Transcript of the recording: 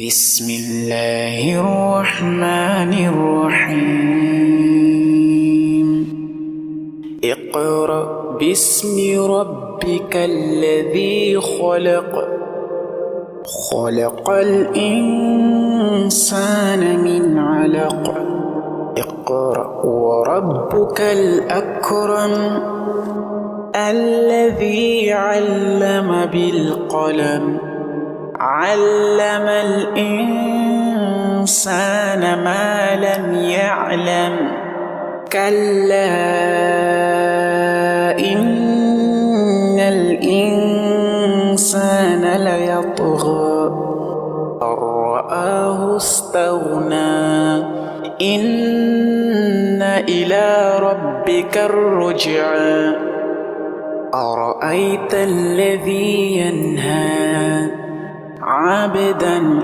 بسم الله الرحمن الرحيم. اقرأ باسم ربك الذي خلق. خلق الإنسان من علق. اقرأ وربك الأكرم الذي علم بالقلم. علم الإنسان ما لم يعلم. كلا إن الإنسان ليطغى أن رآه استغنى. إن إلى ربك الرجعى. أرأيت الذي ينهى عبدا